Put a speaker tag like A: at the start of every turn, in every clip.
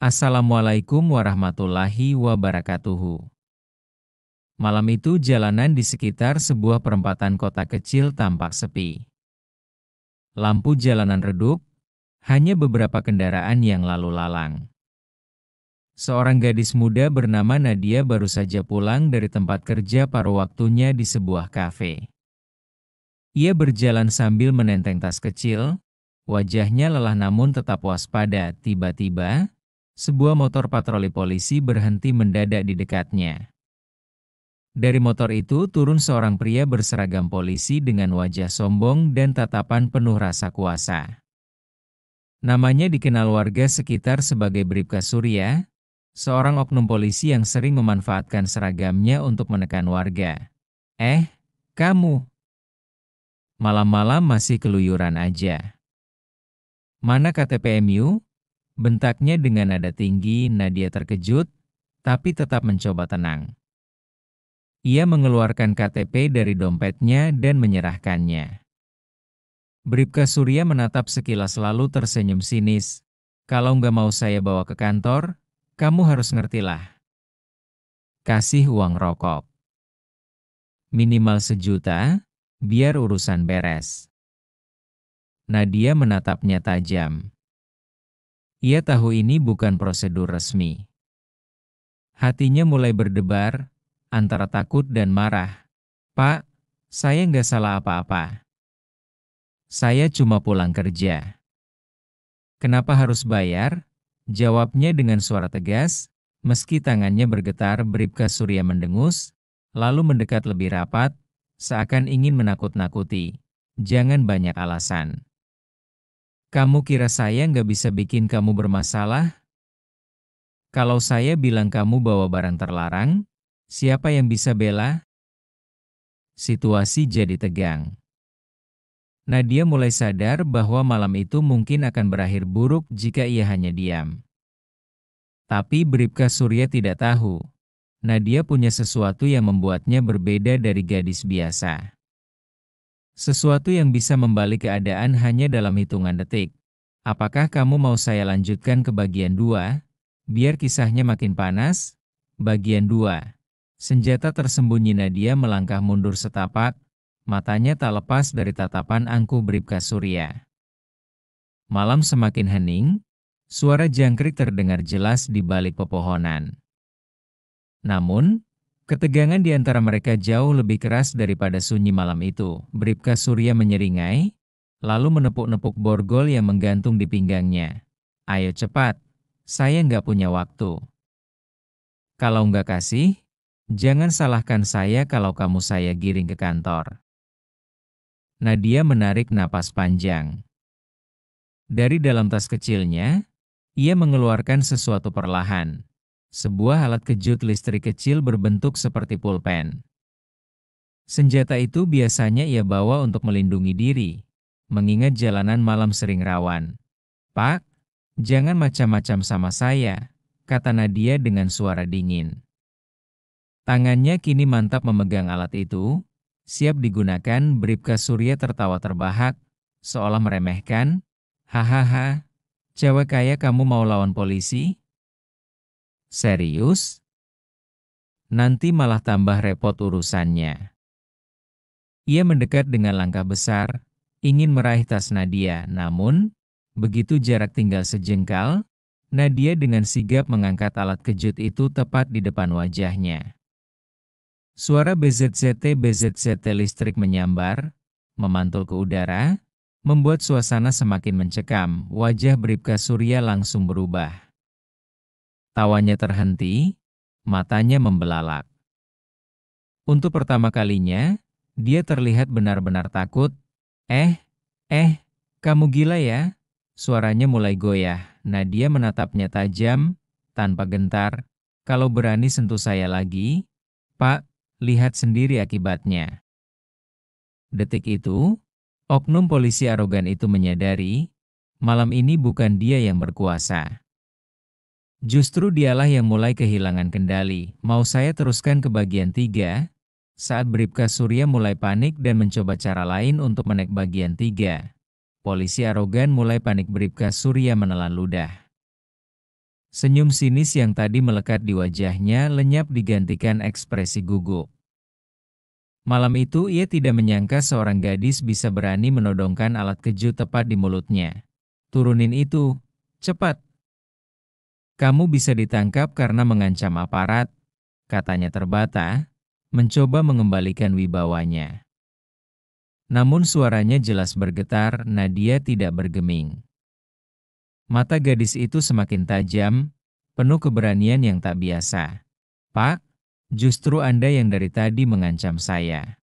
A: Assalamualaikum warahmatullahi wabarakatuh. Malam itu jalanan di sekitar sebuah perempatan kota kecil tampak sepi. Lampu jalanan redup, hanya beberapa kendaraan yang lalu lalang. Seorang gadis muda bernama Nadia baru saja pulang dari tempat kerja paruh waktunya di sebuah kafe. Ia berjalan sambil menenteng tas kecil, wajahnya lelah namun tetap waspada. Tiba-tiba, sebuah motor patroli polisi berhenti mendadak di dekatnya. Dari motor itu turun seorang pria berseragam polisi dengan wajah sombong dan tatapan penuh rasa kuasa. Namanya dikenal warga sekitar sebagai Bribka Surya, seorang oknum polisi yang sering memanfaatkan seragamnya untuk menekan warga. Kamu! Malam-malam masih keluyuran aja. Mana KTP MU? Bentaknya dengan nada tinggi. Nadia terkejut, tapi tetap mencoba tenang. Ia mengeluarkan KTP dari dompetnya dan menyerahkannya. Bribka Surya menatap sekilas lalu tersenyum sinis. Kalau nggak mau saya bawa ke kantor, kamu harus ngertilah. Kasih uang rokok. Minimal 1 juta, biar urusan beres. Nadia menatapnya tajam. Ia tahu ini bukan prosedur resmi. Hatinya mulai berdebar, antara takut dan marah. Pak, saya nggak salah apa-apa. Saya cuma pulang kerja. Kenapa harus bayar? Jawabnya dengan suara tegas, meski tangannya bergetar. Bribka Surya mendengus, lalu mendekat lebih rapat, seakan ingin menakut-nakuti. Jangan banyak alasan. Kamu kira saya nggak bisa bikin kamu bermasalah? Kalau saya bilang kamu bawa barang terlarang, siapa yang bisa bela? Situasi jadi tegang. Nadia mulai sadar bahwa malam itu mungkin akan berakhir buruk jika ia hanya diam. Tapi Bribka Surya tidak tahu. Nadia punya sesuatu yang membuatnya berbeda dari gadis biasa. Sesuatu yang bisa membalik keadaan hanya dalam hitungan detik. Apakah kamu mau saya lanjutkan ke bagian 2? Biar kisahnya makin panas. Bagian 2. Senjata tersembunyi. Nadia melangkah mundur setapak, matanya tak lepas dari tatapan angkuh Bribka Surya. Malam semakin hening, suara jangkrik terdengar jelas di balik pepohonan. Namun, ketegangan di antara mereka jauh lebih keras daripada sunyi malam itu. Bribka Surya menyeringai, lalu menepuk-nepuk borgol yang menggantung di pinggangnya. Ayo cepat, saya nggak punya waktu. Kalau nggak kasih, jangan salahkan saya kalau kamu saya giring ke kantor. Nadia menarik napas panjang. Dari dalam tas kecilnya, ia mengeluarkan sesuatu perlahan. Sebuah alat kejut listrik kecil berbentuk seperti pulpen. Senjata itu biasanya ia bawa untuk melindungi diri, mengingat jalanan malam sering rawan. Pak, jangan macam-macam sama saya, kata Nadia dengan suara dingin. Tangannya kini mantap memegang alat itu, siap digunakan. Bribka Surya tertawa terbahak, seolah meremehkan. Hahaha, cewek kaya kamu mau lawan polisi? Serius? Nanti malah tambah repot urusannya. Ia mendekat dengan langkah besar, ingin meraih tas Nadia, namun, begitu jarak tinggal sejengkal, Nadia dengan sigap mengangkat alat kejut itu tepat di depan wajahnya. Suara BZZT listrik menyambar, memantul ke udara, membuat suasana semakin mencekam. Wajah Bribka Surya langsung berubah. Tawanya terhenti, matanya membelalak. Untuk pertama kalinya, dia terlihat benar-benar takut. Kamu gila ya? Suaranya mulai goyah. Nadia menatapnya tajam, tanpa gentar. Kalau berani sentuh saya lagi, Pak, lihat sendiri akibatnya. Detik itu, oknum polisi arogan itu menyadari, malam ini bukan dia yang berkuasa. Justru dialah yang mulai kehilangan kendali. Mau saya teruskan ke bagian 3? Saat Bribka Surya mulai panik dan mencoba cara lain untuk menaik bagian 3. Polisi arogan mulai panik. Bribka Surya menelan ludah. Senyum sinis yang tadi melekat di wajahnya lenyap digantikan ekspresi gugup. Malam itu ia tidak menyangka seorang gadis bisa berani menodongkan alat kejut tepat di mulutnya. "Turunin itu, cepat. Kamu bisa ditangkap karena mengancam aparat," katanya terbata, mencoba mengembalikan wibawanya. Namun suaranya jelas bergetar, Nadia tidak bergeming. Mata gadis itu semakin tajam, penuh keberanian yang tak biasa. "Pak, justru Anda yang dari tadi mengancam saya.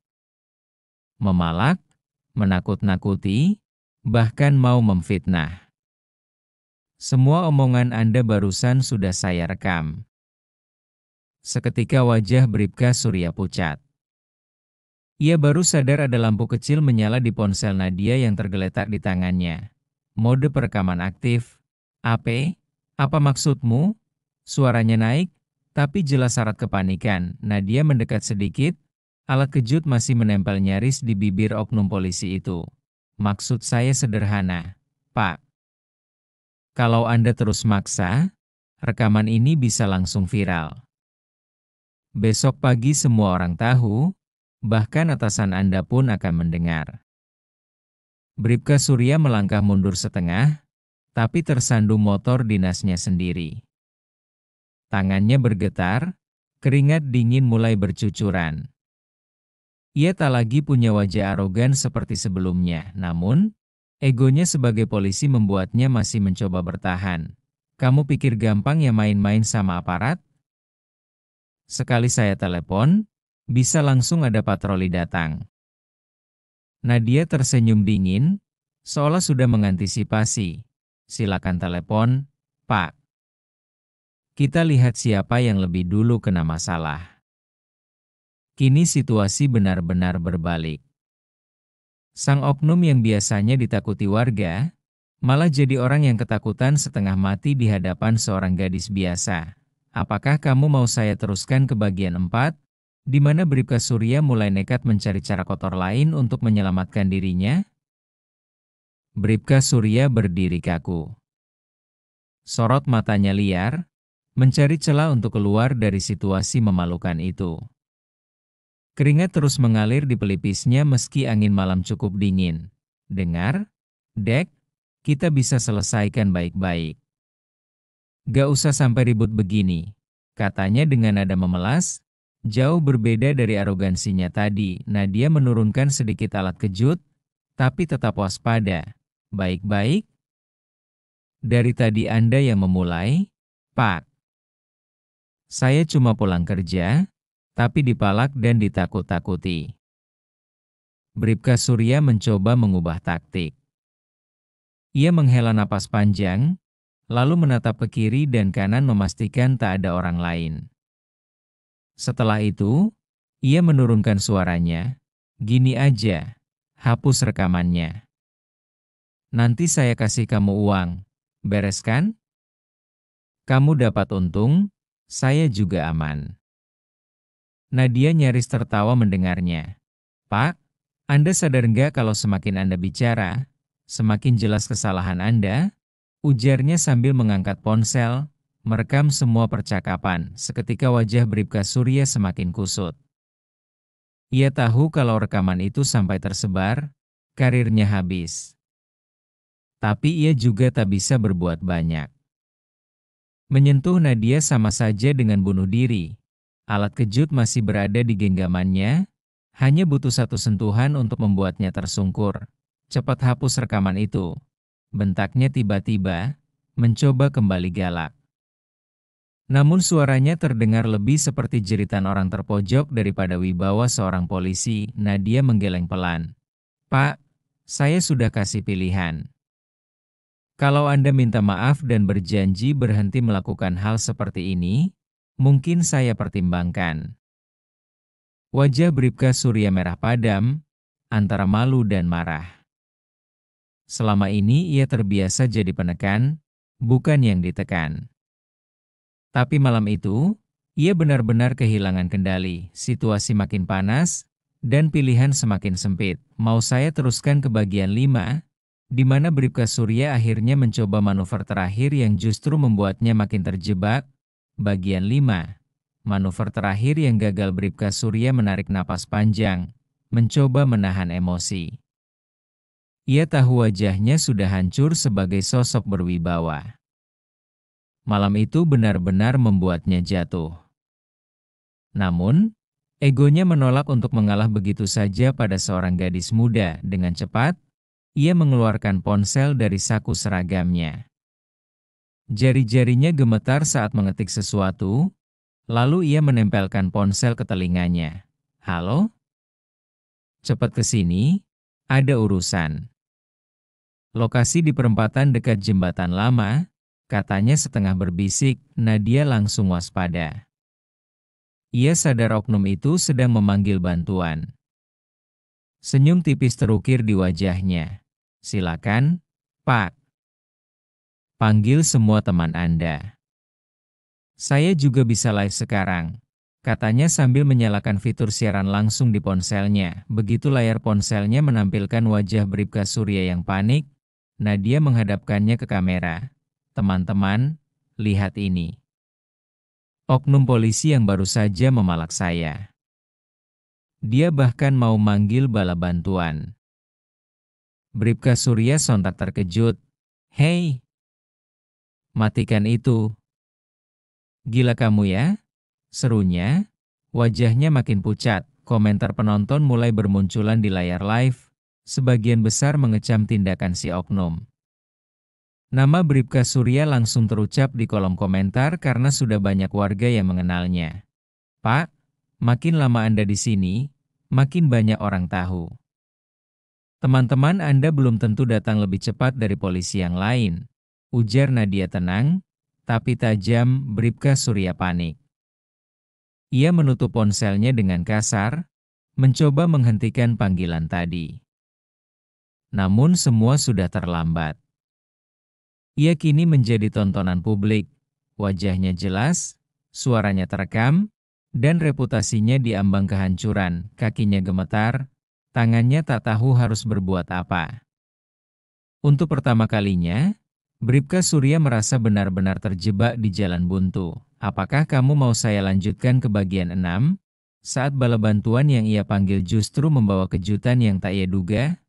A: Memalak, menakut-nakuti, bahkan mau memfitnah. Semua omongan Anda barusan sudah saya rekam." Seketika wajah Bribka Surya pucat. Ia baru sadar ada lampu kecil menyala di ponsel Nadia yang tergeletak di tangannya. Mode perekaman aktif. "AP, apa maksudmu?" Suaranya naik, tapi jelas syarat kepanikan. Nadia mendekat sedikit, alat kejut masih menempel nyaris di bibir oknum polisi itu. "Maksud saya sederhana, Pak. Kalau Anda terus maksa, rekaman ini bisa langsung viral. Besok pagi semua orang tahu, bahkan atasan Anda pun akan mendengar." Bribka Surya melangkah mundur setengah, tapi tersandung motor dinasnya sendiri. Tangannya bergetar, keringat dingin mulai bercucuran. Ia tak lagi punya wajah arogan seperti sebelumnya, namun egonya sebagai polisi membuatnya masih mencoba bertahan. "Kamu pikir gampang ya main-main sama aparat? Sekali saya telepon, bisa langsung ada patroli datang." Nadia tersenyum dingin, seolah sudah mengantisipasi. "Silakan telepon, Pak. Kita lihat siapa yang lebih dulu kena masalah." Kini situasi benar-benar berbalik. Sang oknum yang biasanya ditakuti warga, malah jadi orang yang ketakutan setengah mati di hadapan seorang gadis biasa. "Apakah kamu mau saya teruskan ke bagian 4, di mana Bribka Surya mulai nekat mencari cara kotor lain untuk menyelamatkan dirinya?" Bribka Surya berdiri kaku. Sorot matanya liar, mencari celah untuk keluar dari situasi memalukan itu. Keringat terus mengalir di pelipisnya meski angin malam cukup dingin. "Dengar, Dek, kita bisa selesaikan baik-baik. Gak usah sampai ribut begini," katanya dengan nada memelas, jauh berbeda dari arogansinya tadi. Nadia menurunkan sedikit alat kejut, tapi tetap waspada. "Baik-baik? Dari tadi Anda yang memulai, Pak. Saya cuma pulang kerja, tapi dipalak dan ditakut-takuti." Bribka Surya mencoba mengubah taktik. Ia menghela napas panjang, lalu menatap ke kiri dan kanan memastikan tak ada orang lain. Setelah itu, ia menurunkan suaranya. "Gini aja, hapus rekamannya. Nanti saya kasih kamu uang. Beres kan? Kamu dapat untung, saya juga aman." Nadia nyaris tertawa mendengarnya. "Pak, Anda sadar nggak kalau semakin Anda bicara, semakin jelas kesalahan Anda?" Ujarnya sambil mengangkat ponsel, merekam semua percakapan. Seketika wajah Bribka Surya semakin kusut. Ia tahu kalau rekaman itu sampai tersebar, karirnya habis. Tapi ia juga tak bisa berbuat banyak. Menyentuh Nadia sama saja dengan bunuh diri. Alat kejut masih berada di genggamannya, hanya butuh satu sentuhan untuk membuatnya tersungkur. "Cepat hapus rekaman itu," bentaknya tiba-tiba, mencoba kembali galak. Namun suaranya terdengar lebih seperti jeritan orang terpojok daripada wibawa seorang polisi. Nadia menggeleng pelan. "Pak, saya sudah kasih pilihan. Kalau Anda minta maaf dan berjanji berhenti melakukan hal seperti ini, mungkin saya pertimbangkan." Wajah Bribka Surya merah padam, antara malu dan marah. Selama ini ia terbiasa jadi penekan, bukan yang ditekan. Tapi malam itu, ia benar-benar kehilangan kendali. Situasi makin panas, dan pilihan semakin sempit. "Mau saya teruskan ke bagian 5, di mana Bribka Surya akhirnya mencoba manuver terakhir yang justru membuatnya makin terjebak. Bagian 5. Manuver terakhir yang gagal Bribka Surya menarik napas panjang, mencoba menahan emosi. Ia tahu wajahnya sudah hancur sebagai sosok berwibawa. Malam itu benar-benar membuatnya jatuh. Namun, egonya menolak untuk mengalah begitu saja pada seorang gadis muda. Dengan cepat, ia mengeluarkan ponsel dari saku seragamnya. Jari-jarinya gemetar saat mengetik sesuatu, lalu ia menempelkan ponsel ke telinganya. "Halo? Cepat ke sini, ada urusan." "Lokasi di perempatan dekat jembatan lama," katanya setengah berbisik. Nadia langsung waspada. Ia sadar oknum itu sedang memanggil bantuan. Senyum tipis terukir di wajahnya. "Silakan, Pak. Panggil semua teman Anda." "Saya juga bisa live sekarang," katanya sambil menyalakan fitur siaran langsung di ponselnya. Begitu layar ponselnya menampilkan wajah Bribka Surya yang panik, Nadia menghadapkannya ke kamera. "Teman-teman, lihat ini. Oknum polisi yang baru saja memalak saya. Dia bahkan mau manggil bala bantuan." Bribka Surya sontak terkejut. "Hei, matikan itu. Gila kamu ya?" serunya. Wajahnya makin pucat. Komentar penonton mulai bermunculan di layar live. Sebagian besar mengecam tindakan si oknum. Nama Bribka Surya langsung terucap di kolom komentar karena sudah banyak warga yang mengenalnya. "Pak, makin lama Anda di sini, makin banyak orang tahu. Teman-teman Anda belum tentu datang lebih cepat dari polisi yang lain," ujar Nadia tenang, tapi tajam. Bribka Surya panik. Ia menutup ponselnya dengan kasar, mencoba menghentikan panggilan tadi. Namun semua sudah terlambat. Ia kini menjadi tontonan publik. Wajahnya jelas, suaranya terekam, dan reputasinya diambang kehancuran. Kakinya gemetar, tangannya tak tahu harus berbuat apa. Untuk pertama kalinya, Bribka Surya merasa benar-benar terjebak di jalan buntu. "Apakah kamu mau saya lanjutkan ke bagian 6? Saat bala bantuan yang ia panggil justru membawa kejutan yang tak ia duga?"